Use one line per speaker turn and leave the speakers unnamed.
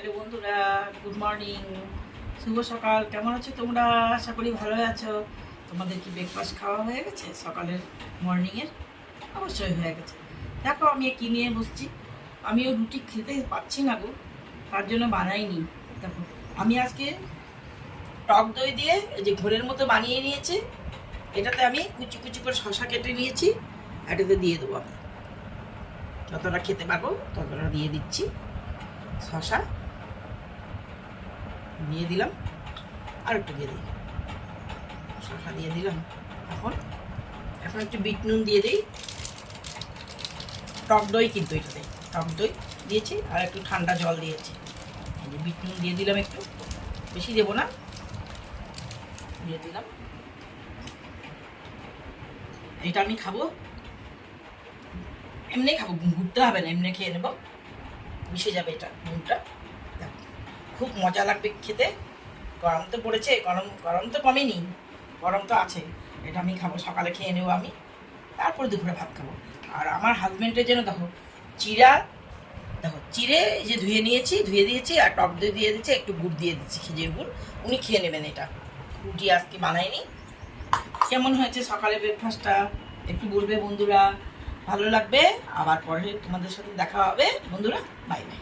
Hello বন্ধুরা, good morning, শুভ সকাল। কেমন আছো তোমরা? আশা করি ভালো আছো। তোমাদের কি ব্রেকফাস্ট খাওয়া হয়ে গেছে? সকালের মর্নিংয়ের অবশ্যই হয়ে গেছে। দেখো আমি কি নিয়ে বসছি। আমিও রুটি খেতে পাচ্ছি না গো, তার জন্য বানাইনি। দেখো আমি আজকে টক দই দিয়ে এই যে ঘোলের মতো বানিয়ে নিয়েছি। এটাতে আমি কুচি কুচি করে শশা কেটে নিয়েছি, এটাতে দিয়ে দেবো। আমি যতটা খেতে পারবো ততটা দিয়ে দিচ্ছি। শশা দিয়ে দিলাম, আর একটু দিয়ে দিই, শসা দিয়ে দিলাম। এখন এখন একটু বিট নুন দিয়ে দিই। টক দই কিন্তু এটাতে টক দই দিয়েছি, আর একটু ঠান্ডা জল দিয়েছি। এই যে বিট নুন দিয়ে দিলাম, একটু বেশি দেবো না, দিয়ে দিলাম। এটা আমি খাবো, এমনি খাবো, ঘুরতে হবে না, এমনি খেয়ে নেবো, মিশে যাবে এটা নুনটা। খুব মজা লাগবে খেতে। গরম তো পড়েছে, গরম গরম তো কমেনি, গরম তো আছে। এটা আমি খাবো, সকালে খেয়ে নেবো আমি, তারপরে দুপুরে ভাত খাবো। আর আমার হাজব্যান্ডের জন্য দেখো চিড়ে এই যে ধুয়ে নিয়েছি, ধুয়ে দিয়েছি, আর টক দই দিয়ে দিচ্ছি, একটু গুড় দিয়ে দিচ্ছি, খেজুর গুড়। উনি খেয়ে নেবেন এটা। রুটি আজকে বানাইনি। কেমন হয়েছে সকালে ব্রেকফাস্টটা একটু বলবে বন্ধুরা, ভালো লাগবে। আবার পরে তোমাদের সাথে দেখা হবে বন্ধুরা। Bye bye.